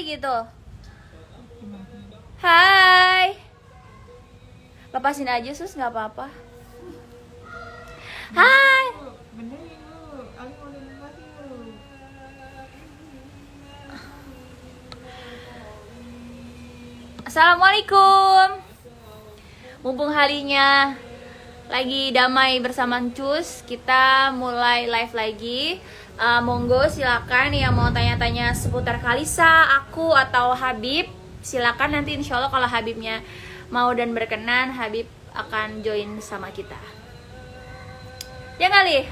gitu. Hai. Lepasin aja sus, nggak apa-apa. Hai. Bener yuk, Ali mau dengar yuk. Assalamualaikum. Mumpung harinya lagi damai bersama Cus, kita mulai live lagi. Monggo silakan yang mau tanya-tanya seputar Kalisa, aku atau Habib, silakan. Nanti insya Allah kalau Habibnya mau dan berkenan, Habib akan join sama kita. Ya kali,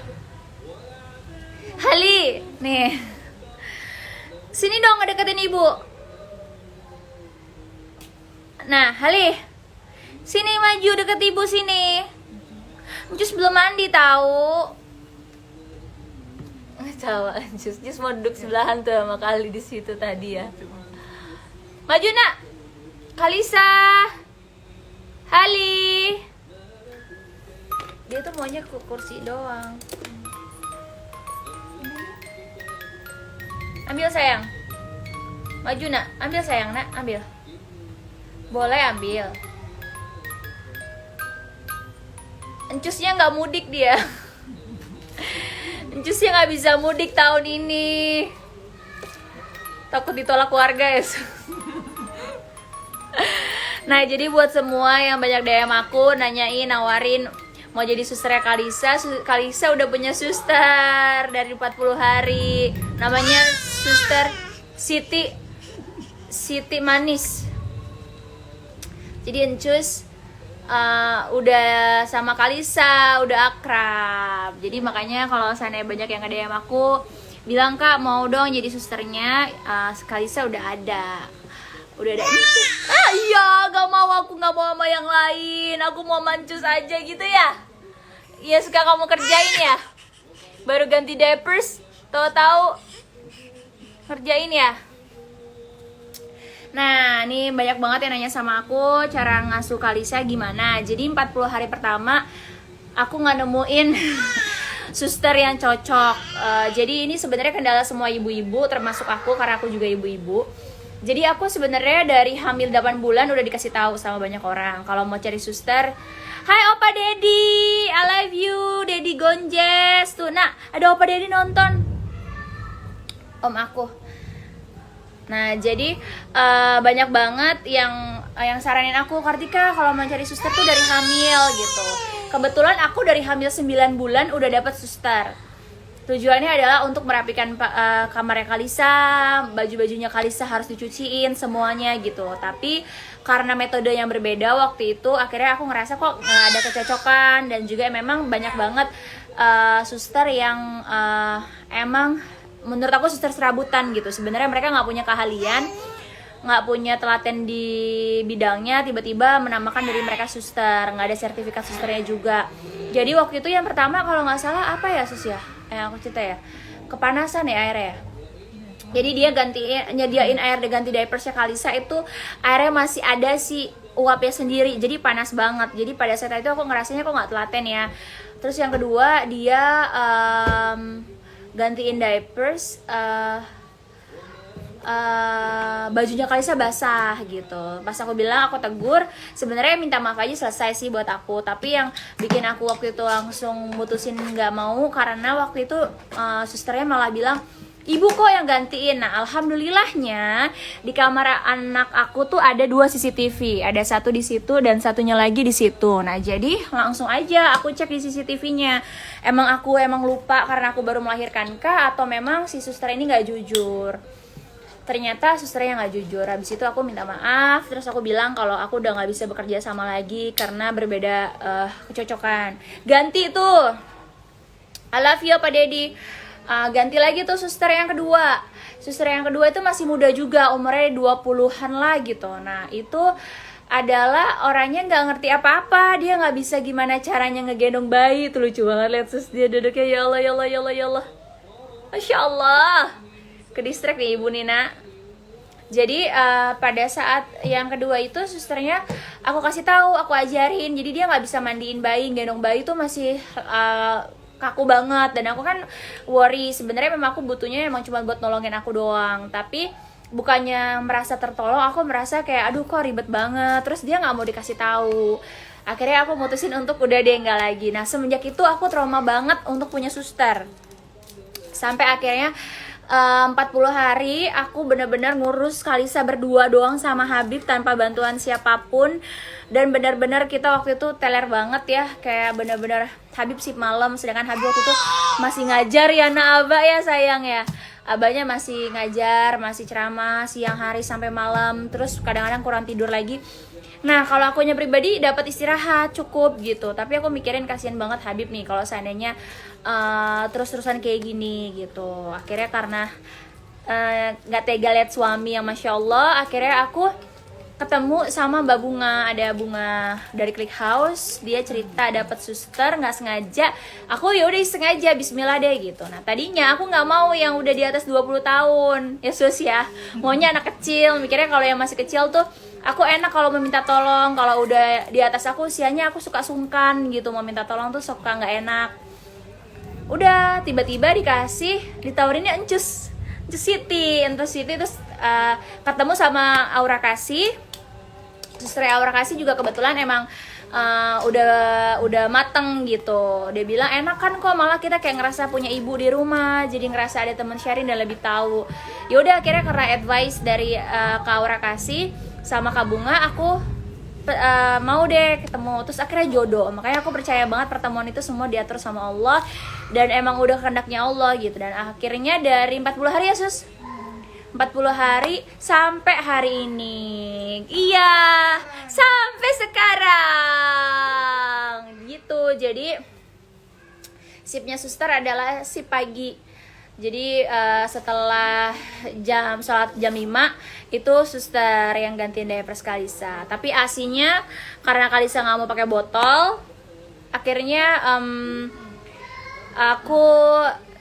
Hali, nih, sini dong ngedeketin ibu. Nah, Hali, sini maju deket ibu sini. Jus belum mandi tahu. Tahu, Jus mau duduk sebelahan tuh sama Kali di situ tadi ya. Maju nak, Kalisa, Hali. Dia tuh maunya ke kursi doang. Ambil sayang. Maju nak, ambil sayang nak, ambil. Boleh ambil. Encusnya nggak mudik dia. Encusnya nggak bisa mudik tahun ini. Takut ditolak keluarga ya. Nah jadi buat semua yang banyak DM aku nanyain, nawarin mau jadi susternya Kalisa. Kalisa udah punya suster dari 40 hari. Namanya Suster Siti Manis. Jadi Encus udah sama Kalisa, udah akrab. Jadi makanya kalau sana banyak yang nge-DM aku bilang, Kak mau dong jadi susternya. Kalisa udah ada. Udah ada. Iya, gak mau, aku gak mau sama yang lain. Aku mau mancus aja gitu ya. Iya suka kamu kerjain ya. Baru ganti diapers, tahu-tahu kerjain ya. Nah, nih banyak banget yang nanya sama aku cara ngasuh Kalisa gimana. Jadi 40 hari pertama aku nggak nemuin suster yang cocok. Jadi ini sebenarnya kendala semua ibu-ibu termasuk aku karena aku juga ibu-ibu. Jadi aku sebenarnya dari hamil 8 bulan udah dikasih tahu sama banyak orang kalau mau cari suster. Hai Opa Dedi, I love you, Dedi Gonjes. Tuh, nak, ada Opa Dedi nonton. Om aku. Nah jadi banyak banget yang saranin aku, Kartika kalau mau cari suster tuh dari hamil gitu. Kebetulan aku dari hamil 9 bulan udah dapet suster. Tujuannya adalah untuk merapikan kamarnya Kalisa, baju-bajunya Kalisa harus dicuciin semuanya gitu. Tapi karena metode yang berbeda waktu itu, akhirnya aku ngerasa kok nggak ada kecocokan. Dan juga memang banyak banget suster yang emang menurut aku suster serabutan gitu. Sebenarnya mereka nggak punya keahlian, nggak punya telaten di bidangnya, tiba-tiba menamakan diri mereka suster, nggak ada sertifikat susternya juga. Jadi waktu itu yang pertama kalau nggak salah apa ya sus ya, aku cerita ya, kepanasan ya airnya. Jadi dia nyediain air ganti diapersnya Kalisa itu airnya masih ada si uapnya sendiri, jadi panas banget. Jadi pada saat itu aku ngerasanya kok nggak telaten ya. Terus yang kedua dia gantiin diapers, bajunya Kalisa basah gitu. Pas aku bilang, aku tegur, sebenarnya minta maaf aja selesai sih buat aku. Tapi yang bikin aku waktu itu langsung mutusin nggak mau karena waktu itu susternya malah bilang, ibu kok yang gantiin. Nah alhamdulillahnya di kamar anak aku tuh ada 2 CCTV, ada satu di situ dan satunya lagi di situ. Nah jadi langsung aja aku cek di CCTV-nya. Emang lupa karena aku baru melahirkan kah, atau memang si suster ini nggak jujur. Ternyata susternya nggak jujur. Habis itu aku minta maaf, terus aku bilang kalau aku udah nggak bisa bekerja sama lagi karena berbeda kecocokan. Ganti tuh, I love you Pak Dedi. Ganti lagi tuh suster yang kedua. Suster yang kedua itu masih muda juga, umurnya 20-an lah gitu. Nah itu adalah orangnya nggak ngerti apa-apa, dia nggak bisa gimana caranya ngegendong bayi. Itu lucu banget, lihat sus dia duduknya, ya Allah ya Allah ya Allah ya Allah, Masya Allah. Ke distract nih Ibu Nina. Jadi pada saat yang kedua itu susternya aku kasih tahu, aku ajarin. Jadi dia nggak bisa mandiin bayi, gendong bayi tuh masih kaku banget. Dan aku kan worry, sebenarnya memang aku butuhnya emang cuma buat nolongin aku doang. Tapi bukannya merasa tertolong, aku merasa kayak aduh kok ribet banget, terus dia nggak mau dikasih tahu. Akhirnya aku mutusin untuk udah deh nggak lagi. Nah semenjak itu aku trauma banget untuk punya suster, sampai akhirnya 40 hari aku bener-bener ngurus Kalisa berdua doang sama Habib tanpa bantuan siapapun. Dan bener-bener kita waktu itu teler banget ya, kayak bener-bener Habib sip malam, sedangkan Habib waktu itu masih ngajar ya Aba ya sayang ya. Abahnya masih ngajar, masih ceramah siang hari sampai malam, terus kadang-kadang kurang tidur lagi. Nah kalau akunya pribadi dapat istirahat cukup gitu, tapi aku mikirin kasihan banget Habib nih kalau seandainya terus-terusan kayak gini gitu. Akhirnya karena nggak tega lihat suami yang masya Allah, akhirnya aku ketemu sama Mbak Bunga, ada Bunga dari Click House. Dia cerita dapat suster nggak sengaja. Aku ya udah sengaja Bismillah deh gitu. Nah tadinya aku nggak mau yang udah di atas 20 tahun ya sus ya, maunya anak kecil. Mikirnya kalau yang masih kecil tuh aku enak kalau meminta tolong. Kalau udah di atas aku usianya aku suka sungkan gitu, mau minta tolong tuh suka nggak enak. Udah tiba-tiba ditawarinnya Encus Siti terus ketemu sama Aura Kasih. Suster Aura Kasih juga kebetulan emang udah mateng gitu. Dia bilang enak kan kok, malah kita kayak ngerasa punya ibu di rumah, jadi ngerasa ada teman sharing dan lebih tahu. Ya udah akhirnya karena advice dari Kak Aura Kasih sama Kak Bunga, aku mau deh ketemu. Terus akhirnya jodoh. Makanya aku percaya banget pertemuan itu semua diatur sama Allah dan emang udah kehendaknya Allah gitu. Dan akhirnya dari 40 hari ya sus, 40 hari sampai hari ini. Iya, sampai sekarang gitu. Jadi shiftnya suster adalah shift pagi. Jadi setelah sholat jam 5 itu suster yang gantiin diapers Kalisa. Tapi asinya karena Kalisa nggak mau pakai botol, akhirnya aku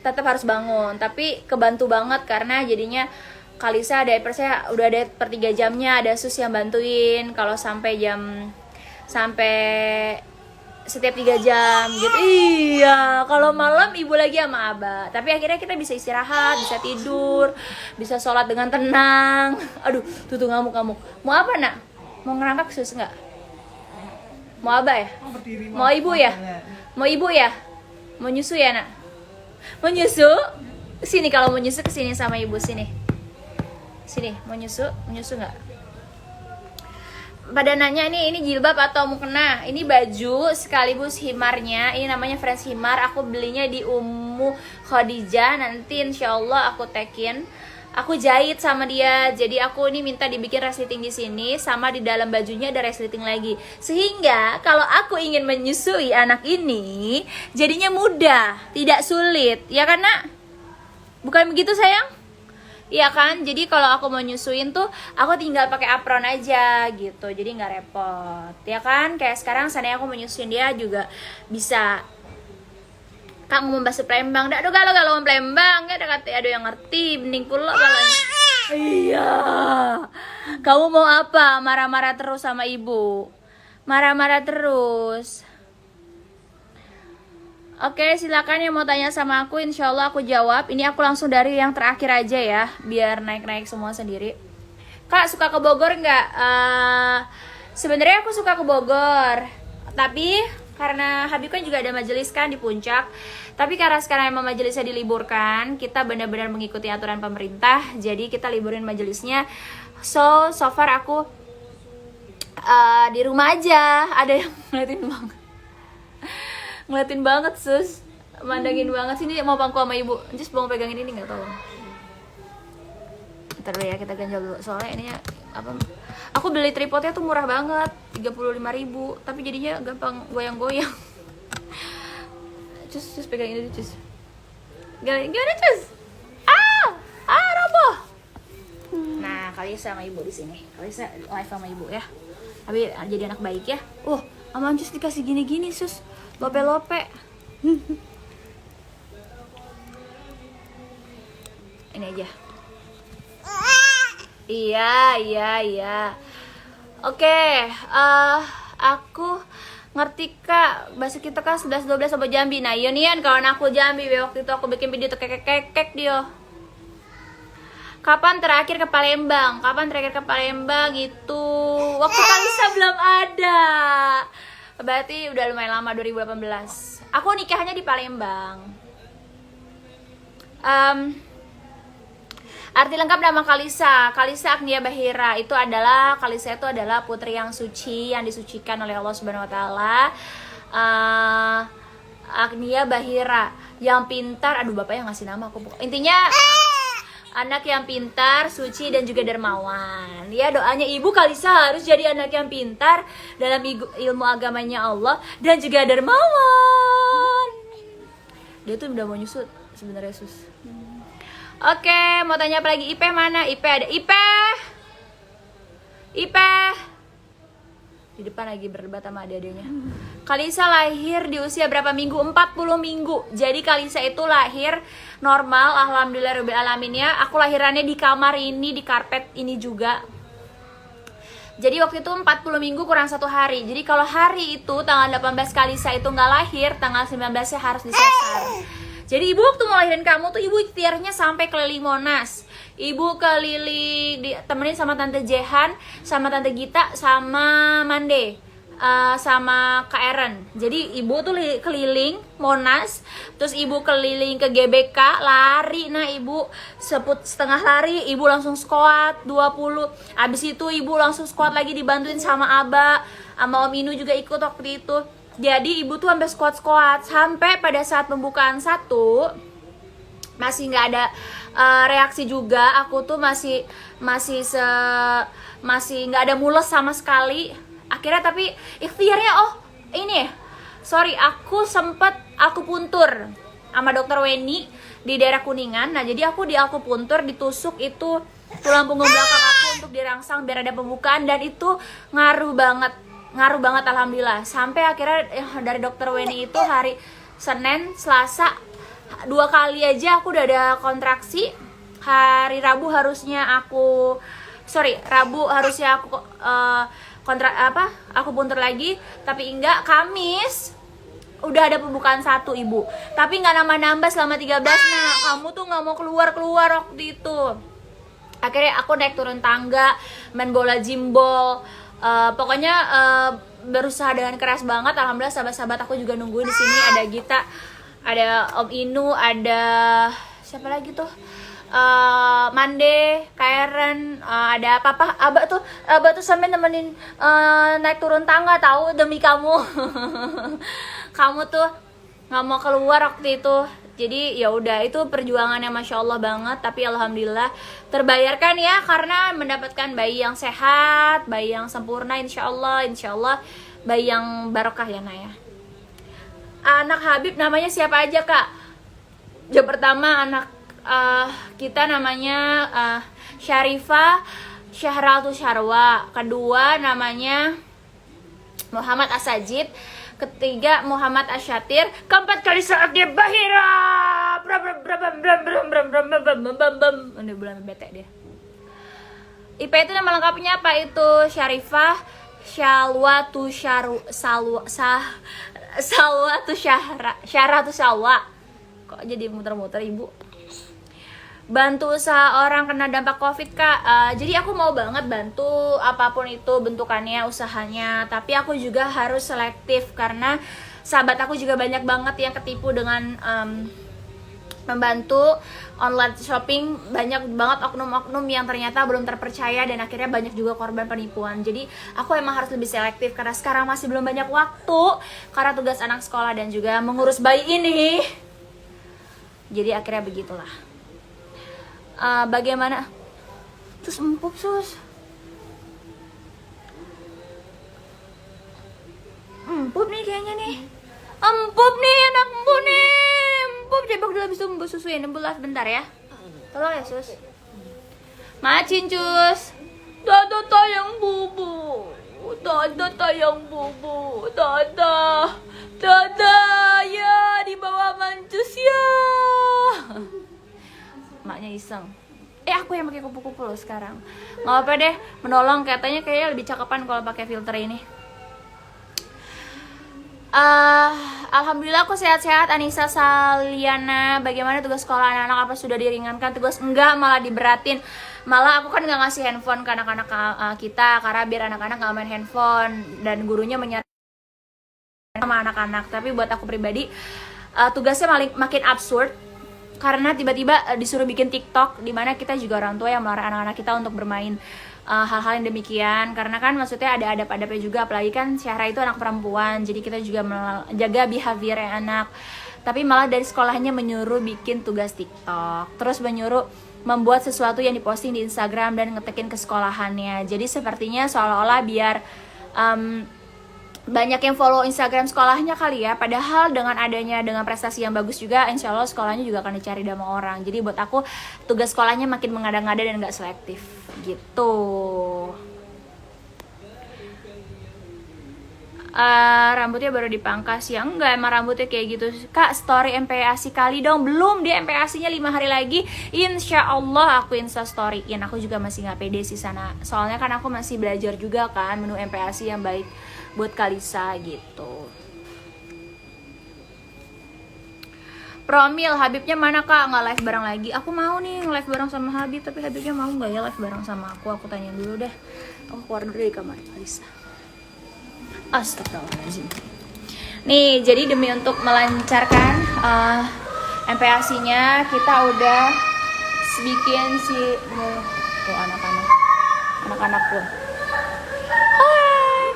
tetap harus bangun. Tapi kebantu banget karena jadinya Kalisa diapersnya udah ada per 3 jamnya, ada sus yang bantuin kalau sampai setiap 3 jam gitu. Iya, kalau malam ibu lagi sama Abah. Tapi akhirnya kita bisa istirahat, bisa tidur, bisa sholat dengan tenang. Aduh, tuh ngamuk. Mau apa nak? Mau ngerangkak sus nggak? Mau Abah ya? Mau ibu ya? Mau ibu ya? Mau nyusu ya nak? Mau nyusu? Sini kalau mau nyusu kesini sama ibu sini. Sini, mau nyusu nggak? Pada nanya ini jilbab atau mukena. Ini baju sekaligus himarnya. Ini namanya Fresh Himar. Aku belinya di Ummu Khadijah. Nanti insya Allah aku tag-in. Aku jahit sama dia. Jadi aku ini minta dibikin resleting di sini, sama di dalam bajunya ada resleting lagi. Sehingga kalau aku ingin menyusui anak ini jadinya mudah, tidak sulit. Ya kan nak? Bukan begitu sayang? Iya kan, jadi kalau aku mau nyusuin tuh aku tinggal pakai apron aja gitu, jadi nggak repot, ya kan? Kayak sekarang seandainya aku mau nyusuin dia juga bisa. Kang mau bahasa Palembang, dak kalau Palembang, ada kata ada yang ngerti, bening pula balanya. Iya, kamu mau apa? Marah-marah terus sama ibu, marah-marah terus. Oke, silakan yang mau tanya sama aku, insya Allah aku jawab. Ini aku langsung dari yang terakhir aja ya, biar naik-naik semua sendiri. Kak, suka ke Bogor nggak? Sebenarnya aku suka ke Bogor, tapi karena Habib kan juga ada majelis kan di Puncak. Tapi karena sekarang emang majelisnya diliburkan, kita benar-benar mengikuti aturan pemerintah. Jadi kita liburin majelisnya. So far aku di rumah aja. Ada yang ngeliatin banget sus, mandangin banget. Sini mau pangku sama ibu, just mau pegangin ini nggak, tolong. Ntar dulu ya, kita ganjal dulu soalnya ini apa, aku beli tripodnya tuh murah banget, 35.000, tapi jadinya gampang goyang-goyang. Cus pegang ini dulu cus. Gimana cus? Roboh. Nah Kalisa sama ibu di sini. Kalisa live sama ibu ya, tapi jadi anak baik ya. Sama Cus dikasih gini-gini sus, lope-lope. Ini aja. Iya. Oke, aku ngerti kak, bahasa kita kan 11-12 sama Jambi. Nah iya nian kawan aku Jambi, waktu itu aku bikin video tuh kekek dia. Kapan terakhir ke Palembang? Kapan terakhir ke Palembang itu waktu Kalisa belum ada. Berarti udah lumayan lama, 2018. Aku nikahnya di Palembang. Arti lengkap nama Kalisa, Kalisa Agnia Bahira. Kalisa itu adalah putri yang suci, yang disucikan oleh Allah Subhanahu wa taala. Agnia Bahira, yang pintar. Aduh, bapaknya ngasih nama aku. Intinya anak yang pintar, suci, dan juga dermawan. Ya, doanya ibu Kalisa harus jadi anak yang pintar dalam ilmu agamanya Allah dan juga dermawan. Dia tuh udah mau nyusut sebenarnya, Sus. Oke, mau tanya apa lagi? Ipe mana? Ipe ada. Ipe di depan lagi berdebat sama adik-adiknya. Kalisa lahir di usia berapa minggu? 40 minggu. Jadi Kalisa itu lahir normal, alhamdulillah alamin ya. Aku lahirannya di kamar ini, di karpet ini juga. Jadi waktu itu 40 minggu kurang 1 hari. Jadi kalau hari itu tanggal 18 Kalisa itu nggak lahir, tanggal 19-nya harus disesar. Jadi ibu waktu ngelahirin kamu tuh ibu ikhtiarnya sampai keliling Monas. Ibu keliling ditemenin sama Tante Jehan, sama Tante Gita, sama Mande, sama Kak Eren. Jadi ibu tuh keliling Monas, terus ibu keliling ke GBK, lari. Nah ibu setengah lari, ibu langsung squat 20. Abis itu ibu langsung squat lagi dibantuin sama Aba, sama Om Inu juga ikut waktu itu. Jadi ibu tuh sampai squat sampai pada saat pembukaan 1 masih nggak ada reaksi juga. Aku tuh masih nggak ada mules sama sekali. Akhirnya tapi ikhtiarnya aku puntur sama dokter Weni di daerah Kuningan. Nah jadi aku puntur ditusuk itu tulang punggung belakang aku untuk dirangsang biar ada pembukaan, dan itu ngaruh banget alhamdulillah. Sampai akhirnya dari dokter Weni itu hari Senin, Selasa 2 kali aja aku udah ada kontraksi. Hari Rabu harusnya aku aku puntur lagi, tapi enggak. Kamis udah ada pembukaan 1 ibu, tapi nggak nambah selama 13. Nah kamu tuh nggak mau keluar waktu itu. Akhirnya aku naik turun tangga, main bola jimbol. Pokoknya berusaha dengan keras banget. Alhamdulillah sahabat-sahabat aku juga nungguin di sini. Ada Gita, ada Om Inu, ada siapa lagi tuh? Mande, Karen, ada Papa, Abah tuh sampai nemenin naik turun tangga tahu demi kamu. Kamu tuh nggak mau keluar waktu itu. Jadi ya udah, itu perjuangannya masya Allah banget, tapi alhamdulillah terbayarkan ya, karena mendapatkan bayi yang sehat, bayi yang sempurna, insya Allah bayi yang barokah ya Naya. Anak Habib namanya siapa aja Kak? Yang pertama anak kita namanya Syarifah Syahratu Syarwa, kedua namanya Muhammad Asajid, ketiga Muhammad Asyatir, keempat Kalisa Agnia Bahira. Ini bulan bete dia. IP itu nama lengkapnya apa itu? Syarifah Syalwatu Syaratu Syalwa. Kok jadi muter-muter ibu? Bantu usaha orang kena dampak COVID Kak. Jadi aku mau banget bantu apapun itu bentukannya, usahanya, tapi aku juga harus selektif karena sahabat aku juga banyak banget yang ketipu dengan membantu online shopping. Banyak banget oknum-oknum yang ternyata belum terpercaya dan akhirnya banyak juga korban penipuan. Jadi aku emang harus lebih selektif karena sekarang masih belum banyak waktu karena tugas anak sekolah dan juga mengurus bayi ini. Jadi akhirnya begitulah. Bagaimana? Terus empuk sus. Empuk nih kayaknya nih. Empuk nih anak empuk nih. Empuk cebok dulu habis itu empuk susuin. Empuk lah sebentar ya. Tolong ya sus. Macin cus. Dada tayang bubu. Dada tayang bubu. Dada. Dada ya di bawah mancus ya. Maknya iseng. Aku yang pakai kupu-kupu loh sekarang. Nggak apa deh, menolong. Katanya kayaknya lebih cakepan kalau pakai filter ini. Alhamdulillah aku sehat-sehat. Anissa Saliana, bagaimana tugas sekolah anak-anak? Apa sudah diringankan? Tugas enggak, malah diberatin. Malah aku kan nggak ngasih handphone ke anak-anak kita karena biar anak-anak nggak main handphone, dan gurunya menyarankan sama anak-anak. Tapi buat aku pribadi tugasnya makin absurd karena tiba-tiba disuruh bikin TikTok, dimana kita juga orang tua yang melarang anak-anak kita untuk bermain hal-hal yang demikian, karena kan maksudnya ada adab-adabnya juga, apalagi kan Syahra itu anak perempuan, jadi kita juga menjaga behavior anak. Tapi malah dari sekolahnya menyuruh bikin tugas TikTok, terus menyuruh membuat sesuatu yang diposting di Instagram dan ngetekin ke sekolahannya. Jadi sepertinya seolah-olah biar banyak yang follow Instagram sekolahnya kali ya. Padahal dengan prestasi yang bagus juga, insya Allah sekolahnya juga akan dicari sama orang. Jadi buat aku tugas sekolahnya makin mengada-ngada dan gak selektif gitu. Rambutnya baru dipangkas ya? Enggak, emang rambutnya kayak gitu. Kak, story MPASI kali dong. Belum, dia MPASI-nya 5 hari lagi. Insya Allah aku insta storyin. Aku juga masih gak pede sih sana. Soalnya kan aku masih belajar juga kan menu MPASI yang baik buat Kalisa gitu. Promil, Habibnya mana kak? Nggak live bareng lagi. Aku mau nih live bareng sama Habib, tapi Habibnya mau nggak ya live bareng sama aku? Aku tanya dulu deh. Aku keluar dulu dari kamar Kalisa. Astagfirullahaladzim. Nih, jadi demi untuk melancarkan MPASI-nya, kita udah bikin tuh anak-anakku. Hai,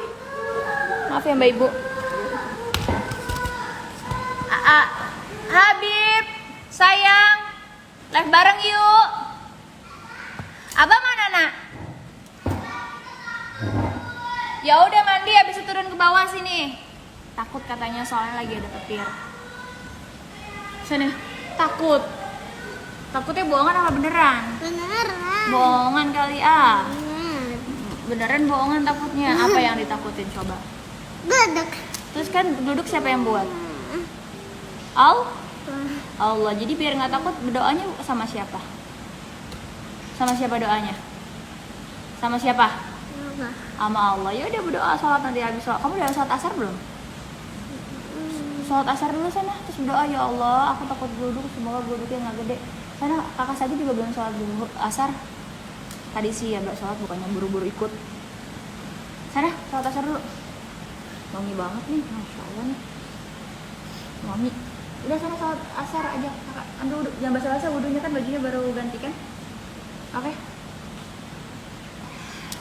maaf ya Mbak Ibu. Habib, sayang, live bareng yuk. Abang mana nak? Ya udah mandi, habis itu turun ke bawah sini. Takut katanya soalnya lagi ada petir. Sini, takut. Takutnya bohongan apa beneran? Beneran. Bohongan kali Beneran bohongan takutnya. Apa yang ditakutin coba? Duduk. Terus kan duduk siapa yang buat? Allah. Jadi biar nggak takut, berdoanya sama siapa? Sama siapa doanya? Sama siapa? Sama Allah. Ya udah berdoa, sholat nanti habis sholat. Kamu udah sholat asar belum? Sholat asar dulu sana, terus berdoa, ya Allah, aku takut duduk, semoga duduknya nggak gede. Sana kakak saja juga belum sholat dulu asar. Tadi sih ya mbak sholat, bukannya buru-buru ikut. Sana sholat asar dulu. Wangi banget nih, masya Allah nih. Wangi. Udah sana sholat asar aja kakak. Aduh, jangan basa-basa, wudunya kan bajunya baru ganti kan.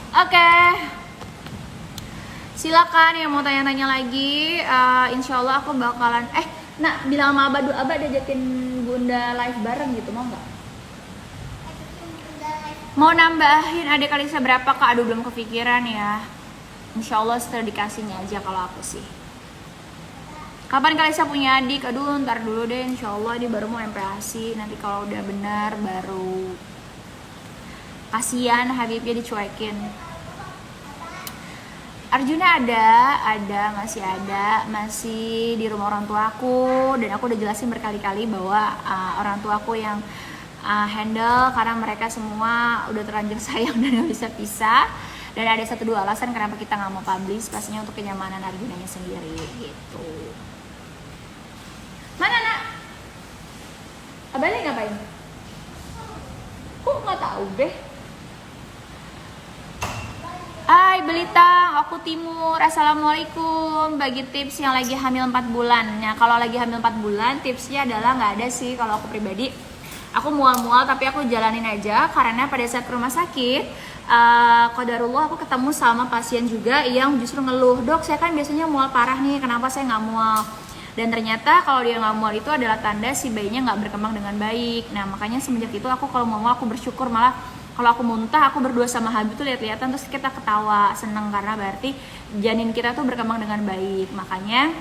Oke. Silakan yang mau tanya-tanya lagi. Insya Allah aku bakalan bilang sama Abah, Abah ada ajakin Bunda live bareng gitu, mau nggak? Mau nambahin adik Kalisa berapa kak? Aduh belum kepikiran ya. Insya Allah setelah dikasihnya aja kalau aku sih. Kapan Kalisa punya adik? Aduh ntar dulu deh, insya Allah dia baru mau MPASI. Nanti kalau udah benar baru. Kasian Habibnya dicuekin. Arjuna masih di rumah orang tuaku, dan aku udah jelasin berkali-kali bahwa orang tuaku yang handle karena mereka semua udah terlanjur sayang dan gak bisa pisah. Dan ada 1-2 alasan kenapa kita nggak mau publish, pastinya untuk kenyamanan Arjunanya sendiri gitu. Mana nak? Abang lagi ngapain? Kok nggak tahu deh. Hai Belita, aku Timur. Assalamualaikum. Bagi tips yang lagi hamil 4 bulan. Nah, kalau lagi hamil 4 bulan, tipsnya adalah nggak ada sih kalau aku pribadi. Aku mual-mual tapi aku jalanin aja, karena pada saat ke rumah sakit, qadarullah aku ketemu sama pasien juga yang justru ngeluh, dok saya kan biasanya mual parah nih, kenapa saya nggak mual? Dan ternyata kalau dia nggak mual itu adalah tanda si bayinya nggak berkembang dengan baik. Nah makanya semenjak itu aku kalau mual aku bersyukur, malah kalau aku muntah aku berdua sama Habib tuh lihat-lihatan terus kita ketawa seneng, karena berarti janin kita tuh berkembang dengan baik. Makanya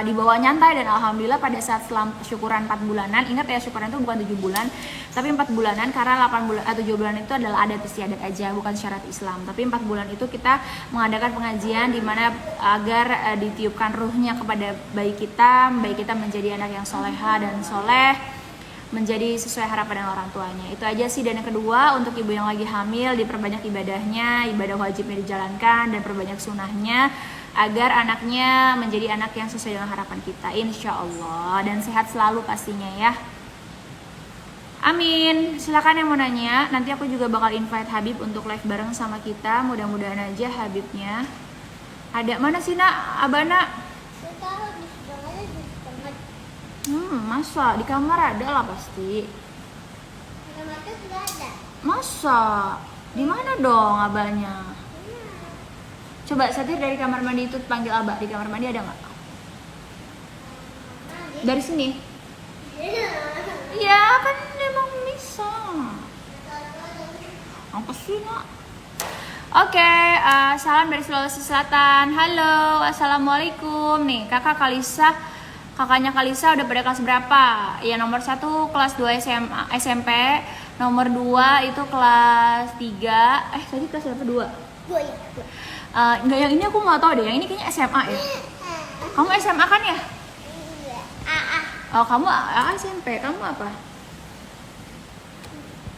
dibawa nyantai, dan alhamdulillah pada saat syukuran 4 bulanan, ingat ya syukuran itu bukan 7 bulan tapi 4 bulanan, karena 7 bulan itu adalah adat istiadat aja, bukan syarat Islam. Tapi 4 bulan itu kita mengadakan pengajian di mana agar ditiupkan ruhnya kepada bayi kita menjadi anak yang soleha dan soleh, menjadi sesuai harapan orang tuanya. Itu aja sih. Dan yang kedua, untuk ibu yang lagi hamil, diperbanyak ibadahnya, ibadah wajibnya dijalankan dan perbanyak sunahnya. agar anaknya menjadi anak yang sesuai dengan harapan kita, insya Allah, dan sehat selalu pastinya ya. Amin. Silakan yang mau nanya. Nanti aku juga bakal invite Habib untuk live bareng sama kita. Mudah-mudahan aja Habibnya ada. Mana sih nak? Abana? Masa di kamar ada lah pasti. Masa? Di mana dong abahnya? Coba Satir dari kamar mandi itu panggil abah. Di kamar mandi ada nggak? Dari sini? Iya kan emang bisa. Apa sih nak? Oke, salam dari Sulawesi Selatan. Halo, assalamualaikum. Nih kakak Kalisa, kakaknya Kalisa udah pada kelas berapa? Ya nomor 1 kelas 2 SMP, nomor 2 itu kelas 3. Tadi kelas berapa? 2 ya? Enggak, yang ini aku nggak tahu deh. Yang ini kayaknya SMA ya. Kamu SMA kan ya? Oh, kamu SMP. Kamu apa?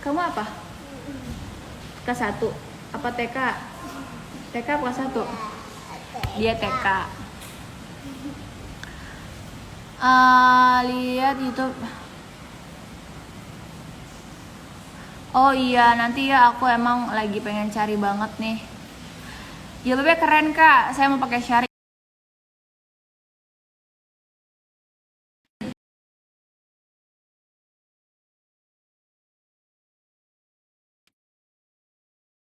Kamu apa? Kelas 1. Apa TK? TK kelas 1. Dia TK. Lihat YouTube. Oh iya, nanti ya aku emang lagi pengen cari banget nih. Jilbabnya keren kak, saya mau pakai syari.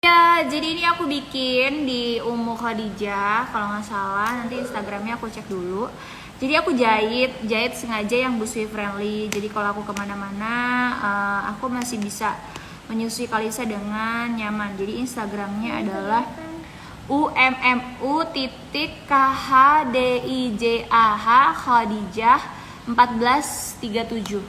Ya, jadi ini aku bikin di Ummu Khadijah kalau nggak salah. Nanti Instagramnya aku cek dulu. Jadi aku jahit sengaja yang busui friendly. Jadi kalau aku kemana-mana, aku masih bisa menyusui Kalisa dengan nyaman. Jadi Instagramnya adalah UMMU.KHDIJAH Khadijah 1437.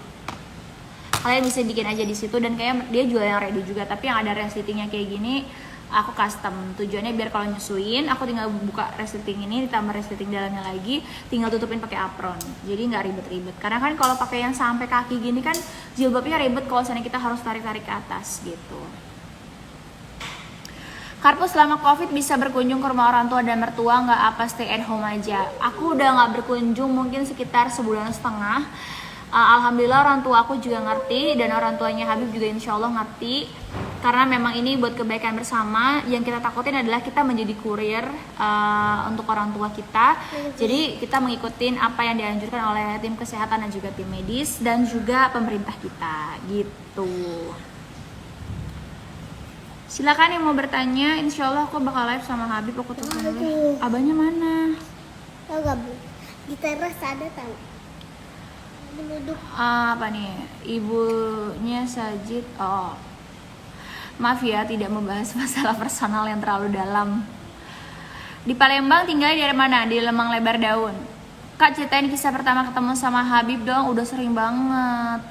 Kalian bisa bikin aja di situ, dan kayak dia jual yang ready juga, tapi yang ada resletingnya kayak gini aku custom. Tujuannya biar kalau nyusuin aku tinggal buka resleting ini, ditambah resleting dalamnya lagi, tinggal tutupin pakai apron. Jadi nggak ribet-ribet. Karena kan kalau pakai yang sampai kaki gini kan jilbabnya ribet kalau misalnya kita harus tarik-tarik ke atas gitu. Karpu selama COVID bisa berkunjung ke rumah orang tua dan mertua nggak, apa stay at home aja? Aku udah nggak berkunjung mungkin sekitar sebulan setengah. Alhamdulillah orang tua aku juga ngerti, dan orang tuanya Habib juga insya Allah ngerti. Karena memang ini buat kebaikan bersama. Yang kita takutin adalah kita menjadi kurir untuk orang tua kita. Jadi kita mengikuti apa yang dianjurkan oleh tim kesehatan dan juga tim medis dan juga pemerintah kita gitu. Silakan yang mau bertanya, insya Allah aku bakal live sama Habib. Aku tuh abahnya mana? Tahu gak bu? Di teras ada tahu. Duduk. Apa nih? Ibunya Sajid. Oh, maaf ya tidak membahas masalah personal yang terlalu dalam. Di Palembang tinggal di daerah mana? Di Lemang Lebar Daun. Kak, ceritain kisah pertama ketemu sama Habib dong. Udah sering banget.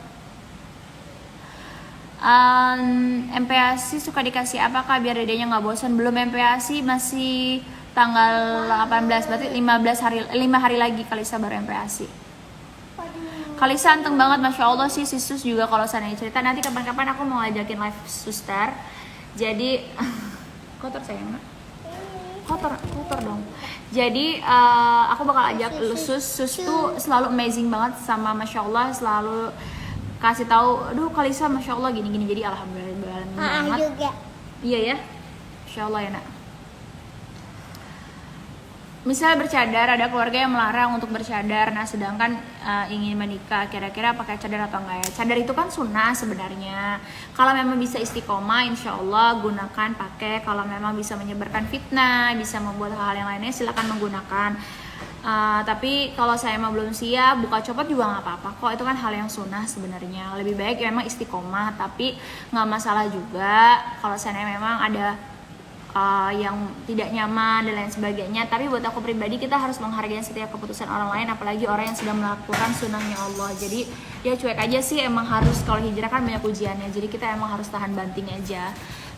MPASI suka dikasih apa kak biar dedenya nggak bosan? Belum MPASI, masih tanggal 18, berarti 5 hari lagi Kalisa baru MPASI. Kalisa anteng banget, masya Allah sih. Sus juga kalau sana cerita, nanti kapan-kapan aku mau ngajakin live suster. Jadi kotor sayang nak, kotor dong. Jadi aku bakal ajak sus tuh selalu amazing banget sama masya Allah, selalu kasih tahu, aduh Kalisa masya Allah gini-gini. Jadi alhamdulillah banget. Juga. Iya ya, masya Allah ya nak. Misalnya bercadar, ada keluarga yang melarang untuk bercadar, nah sedangkan ingin menikah, kira-kira pakai cadar atau enggak ya? Cadar itu kan sunnah sebenarnya. Kalau memang bisa istiqomah, insya Allah gunakan, pakai. Kalau memang bisa menyebarkan fitnah, bisa membuat hal-hal yang lainnya, silakan menggunakan. Tapi kalau saya emang belum siap, buka copot juga nggak apa-apa kok. Itu kan hal yang sunnah sebenarnya. Lebih baik ya memang istiqomah, tapi nggak masalah juga kalau saya memang ada yang tidak nyaman dan lain sebagainya. Tapi buat aku pribadi, kita harus menghargai setiap keputusan orang lain, apalagi orang yang sedang melakukan sunnahnya Allah. Jadi ya cuek aja sih, emang harus, kalau hijrah kan banyak ujiannya, jadi kita emang harus tahan banting aja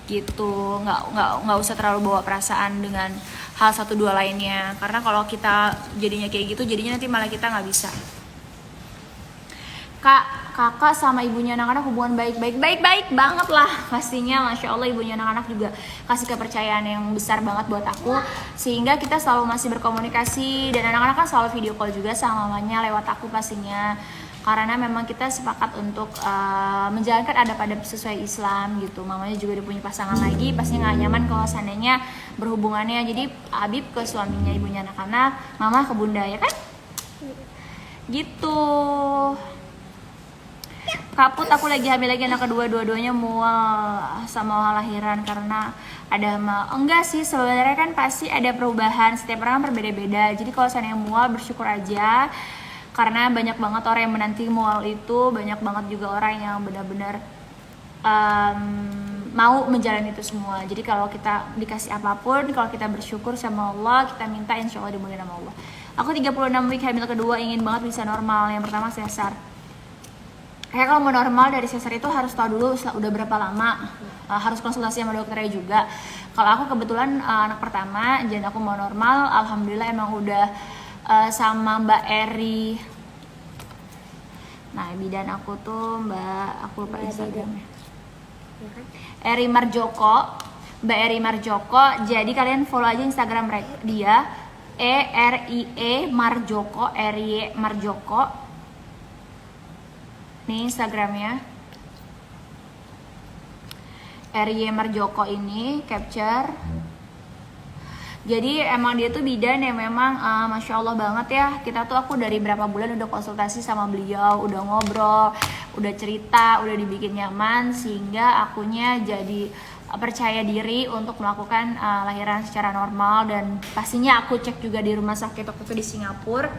gitu. Nggak usah terlalu bawa perasaan dengan hal satu dua lainnya, karena kalau kita jadinya kayak gitu, jadinya nanti malah kita nggak bisa. Kak, kakak sama ibunya anak-anak hubungan baik banget lah pastinya. Masya Allah, ibunya anak-anak juga kasih kepercayaan yang besar banget buat aku, sehingga kita selalu masih berkomunikasi, dan anak-anak kan selalu video call juga sama mamanya lewat aku pastinya, karena memang kita sepakat untuk menjalankan adab-adab sesuai Islam gitu. Mamanya juga udah punya pasangan lagi, pasti nggak nyaman kalau seandainya berhubungannya. Jadi Habib ke suaminya, ibunya anak-anak, mama ke bunda, ya kan? Gitu. Kaput, aku lagi hamil lagi anak kedua, dua-duanya mual sama lahiran karena ada enggak sih, sebenarnya kan pasti ada perubahan, setiap orang berbeda-beda. Jadi kalau seandainya mual, bersyukur aja, karena banyak banget orang yang menanti mual itu, banyak banget juga orang yang benar-benar mau menjalani itu semua. Jadi kalau kita dikasih apapun, kalau kita bersyukur sama Allah, kita minta, insya Allah dimuliakan sama Allah. Aku 36 week hamil kedua, ingin banget bisa normal. Yang pertama sesar. Kayak kalau mau normal dari sesar itu harus tahu dulu udah berapa lama, harus konsultasi sama dokternya juga. Kalau aku kebetulan anak pertama, jadi aku mau normal, alhamdulillah emang udah sama Mbak Eri. Nah, bidan aku tuh aku lupa Instagramnya. Eri Marjoko, Mbak Eri Marjoko. Jadi kalian follow aja Instagram dia, ERIE Marjoko, ERIE Marjoko. Nih Instagramnya, ERIE Marjoko ini, capture. Jadi emang dia tuh bidan yang memang Masya Allah banget ya. Kita tuh, aku dari berapa bulan udah konsultasi sama beliau, udah ngobrol, udah cerita, udah dibikin nyaman, sehingga akunya jadi percaya diri untuk melakukan lahiran secara normal. Dan pastinya aku cek juga di rumah sakit waktu itu di Singapura,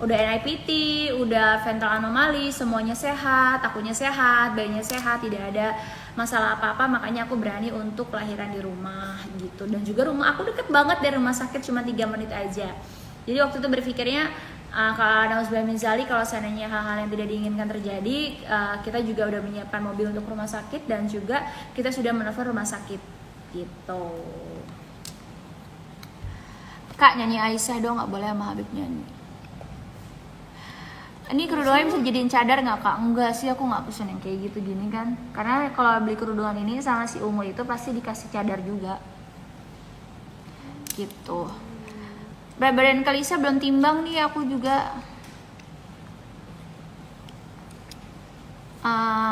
udah NIPT, udah ventral anomali, semuanya sehat, akunya sehat, bayinya sehat, tidak ada masalah apa-apa. Makanya aku berani untuk lahiran di rumah gitu. Dan juga rumah aku deket banget dari rumah sakit, cuma 3 menit aja. Jadi waktu itu berpikirnya kalau nauzubillah min dzalik, kalau seandainya hal-hal yang tidak diinginkan terjadi, kita juga udah menyiapkan mobil untuk rumah sakit, dan juga kita sudah menelpon rumah sakit gitu. Kak, nyanyi Aisyah dong, nggak boleh sama Habib nyanyi. Ini kerudungannya bisa jadiin cadar nggak kak? Enggak sih, aku nggak pesen yang kayak gitu gini kan. Karena kalau beli kerudungan ini sama si Ungu itu pasti dikasih cadar juga. Gitu. Berat badan Kalisa belum timbang nih, aku juga.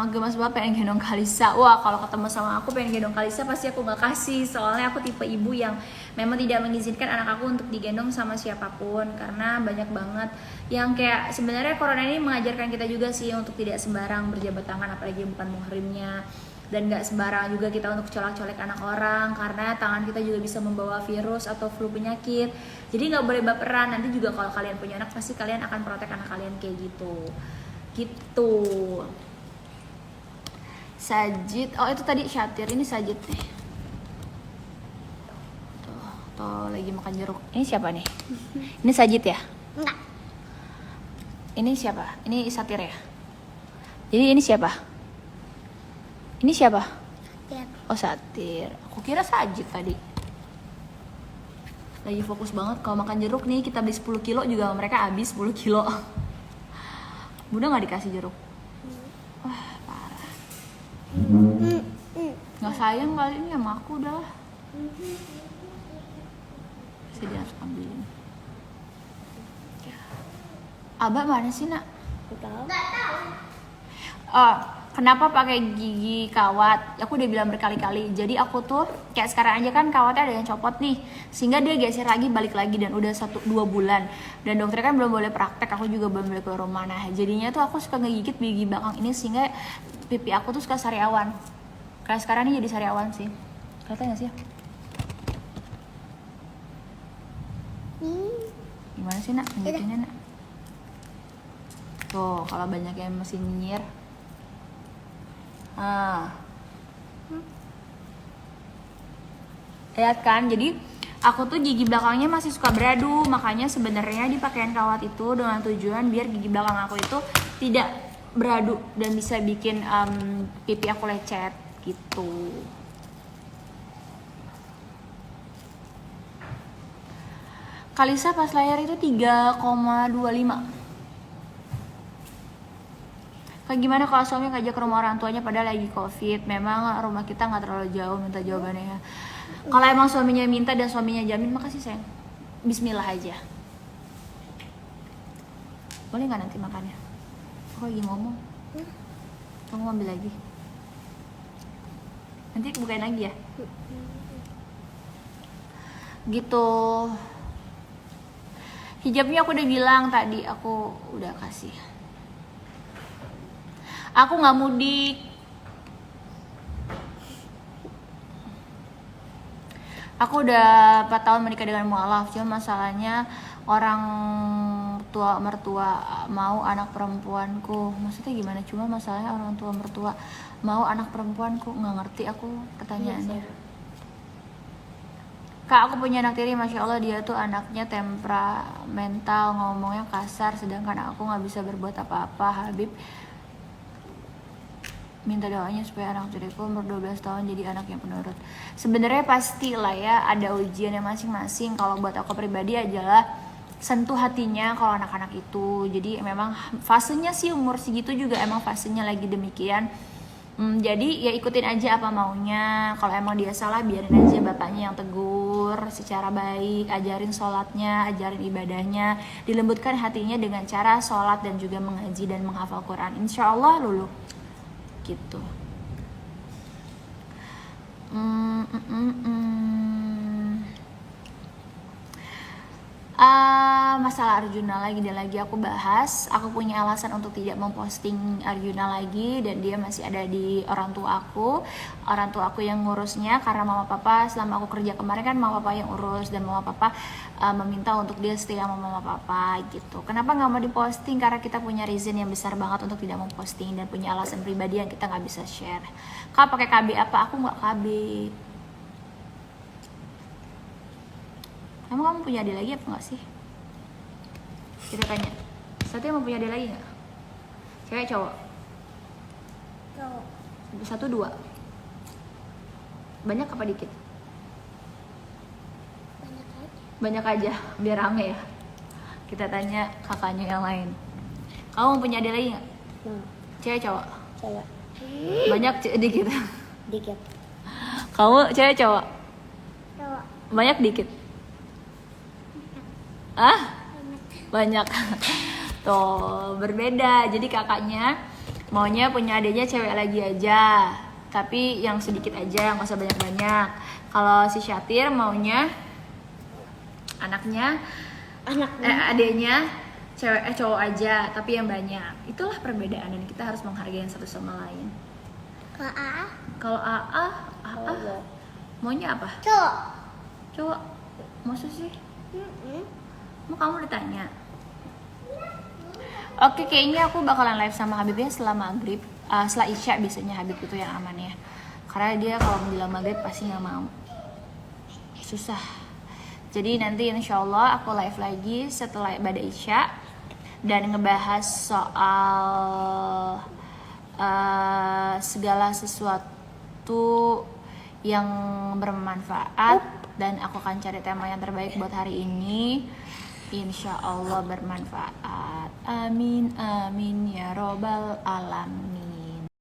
Gemas banget pengen gendong Kalisa. Wah, kalau ketemu sama aku pengen gendong Kalisa pasti aku nggak kasih. Soalnya aku tipe ibu yang memang tidak mengizinkan anak aku untuk digendong sama siapapun, karena banyak banget yang kayak, sebenarnya corona ini mengajarkan kita juga sih untuk tidak sembarang berjabat tangan, apalagi bukan muhrimnya, dan nggak sembarang juga kita untuk colak-colek anak orang, karena tangan kita juga bisa membawa virus atau flu penyakit. Jadi nggak boleh baperan. Nanti juga kalau kalian punya anak, pasti kalian akan protek anak kalian kayak gitu. Sajid, oh itu tadi Syatir, ini Sajid nih. Tuh lagi makan jeruk. Ini siapa nih? Ini Sajid ya? Enggak. Ini siapa? Ini Satir ya? Jadi ini siapa? Ini siapa? Ya. Oh Satir. Aku kira Sajid tadi. Lagi fokus banget. Kalau makan jeruk nih, kita beli 10 kilo juga mereka habis 10 kilo. Bunda gak dikasih jeruk? Wah parah. Gak sayang kali ini sama aku udah. Pasti dia harus ambilin. Abah mana sih nak? Enggak tahu. Kenapa pakai gigi kawat? Aku udah bilang berkali-kali. Jadi aku tuh kayak sekarang aja kan kawatnya ada yang copot nih, sehingga dia geser lagi, balik lagi, dan udah 1-2 bulan. Dan dokternya kan belum boleh praktek, aku juga belum boleh keluar rumah. Nah jadinya tuh aku suka ngegigit gigi belakang ini, sehingga pipi aku tuh suka sariawan. Kayak sekarang ini jadi sariawan sih. Kelihatan gak sih? Gimana sih nak? Ngigitinnya nak? Tuh kalau banyak yang masih nyinyir. Lihat kan, jadi aku tuh gigi belakangnya masih suka beradu. Makanya sebenarnya di pakaian kawat itu dengan tujuan biar gigi belakang aku itu tidak beradu dan bisa bikin pipi aku lecet gitu. Kalisa pas lahir itu 3,25. Kayak gimana kalau suami ngajak ke rumah orang tuanya padahal lagi covid? Memang rumah kita nggak terlalu jauh, minta jawabannya ya. Kalau emang suaminya minta dan suaminya jamin, makasih sayang, bismillah aja. Boleh nggak nanti makannya? Aku lagi ngomong. Kamu ambil lagi. Nanti bukain lagi ya. Gitu. Hijabnya aku udah bilang tadi, aku udah kasih. Aku nggak mudik. Aku udah 4 tahun menikah dengan mualaf, cuma masalahnya orang tua mertua mau anak perempuanku. Maksudnya gimana? Cuma masalahnya orang tua mertua mau anak perempuanku, nggak ngerti aku pertanyaannya. Kak, aku punya anak tiri, masya Allah dia tuh anaknya temperamental, ngomongnya kasar, sedangkan aku nggak bisa berbuat apa-apa. Habib minta doanya supaya anak tiriku umur 12 tahun jadi anak yang penurut. Sebenarnya pastilah ya ada ujiannya masing-masing. Kalau buat aku pribadi adalah sentuh hatinya kalau anak-anak itu. Jadi memang fasenya sih umur segitu juga emang fasenya lagi demikian. Jadi ya ikutin aja apa maunya. Kalau emang dia salah biarin aja bapaknya yang tegur secara baik, ajarin sholatnya, ajarin ibadahnya, dilembutkan hatinya dengan cara sholat dan juga mengaji dan menghafal Quran. Insya Allah luluh gitu. Masalah Arjuna lagi dan lagi aku bahas. Aku punya alasan untuk tidak memposting Arjuna lagi dan dia masih ada di orang tua aku. Orang tua aku yang ngurusnya karena mama papa selama aku kerja kemarin kan mama papa yang urus dan mama papa meminta untuk dia stay sama mama papa gitu. Kenapa nggak mau diposting? Karena kita punya reason yang besar banget untuk tidak memposting dan punya alasan pribadi yang kita nggak bisa share. Kak pakai KB apa? Aku nggak KB. Emang kamu punya adik lagi apa nggak sih? Kita tanya. Satria mau punya adik lagi nggak? Cewek cowok? Cowok. 1, 2. Banyak apa dikit? Banyak aja. Banyak aja, biar rame ya. Kita tanya kakaknya yang lain. Kamu mau punya adik lagi nggak? Cewek cowok? Cewek. Banyak dikit. Dikit. Kamu cewek cowok? Cowok. Banyak dikit. Banyak. Tuh berbeda. Jadi kakaknya maunya punya adiknya cewek lagi aja, tapi yang sedikit aja, nggak usah banyak-banyak. Kalau si Syatir maunya adiknya cewek cowok aja, tapi yang banyak. Itulah perbedaan dan kita harus menghargai satu sama lain. Kalau AA maunya apa? Cowok. Maksud sih? Mau kamu ditanya? Oke, kayaknya aku bakalan live sama Habibnya setelah maghrib, setelah isya biasanya Habib itu yang aman ya. Karena dia kalau menjelang maghrib pasti nggak mau, susah. Jadi nanti insya Allah aku live lagi setelah pada isya dan ngebahas soal segala sesuatu yang bermanfaat dan aku akan cari tema yang terbaik buat hari ini. Insya Allah bermanfaat. Amin amin ya robbal alamin.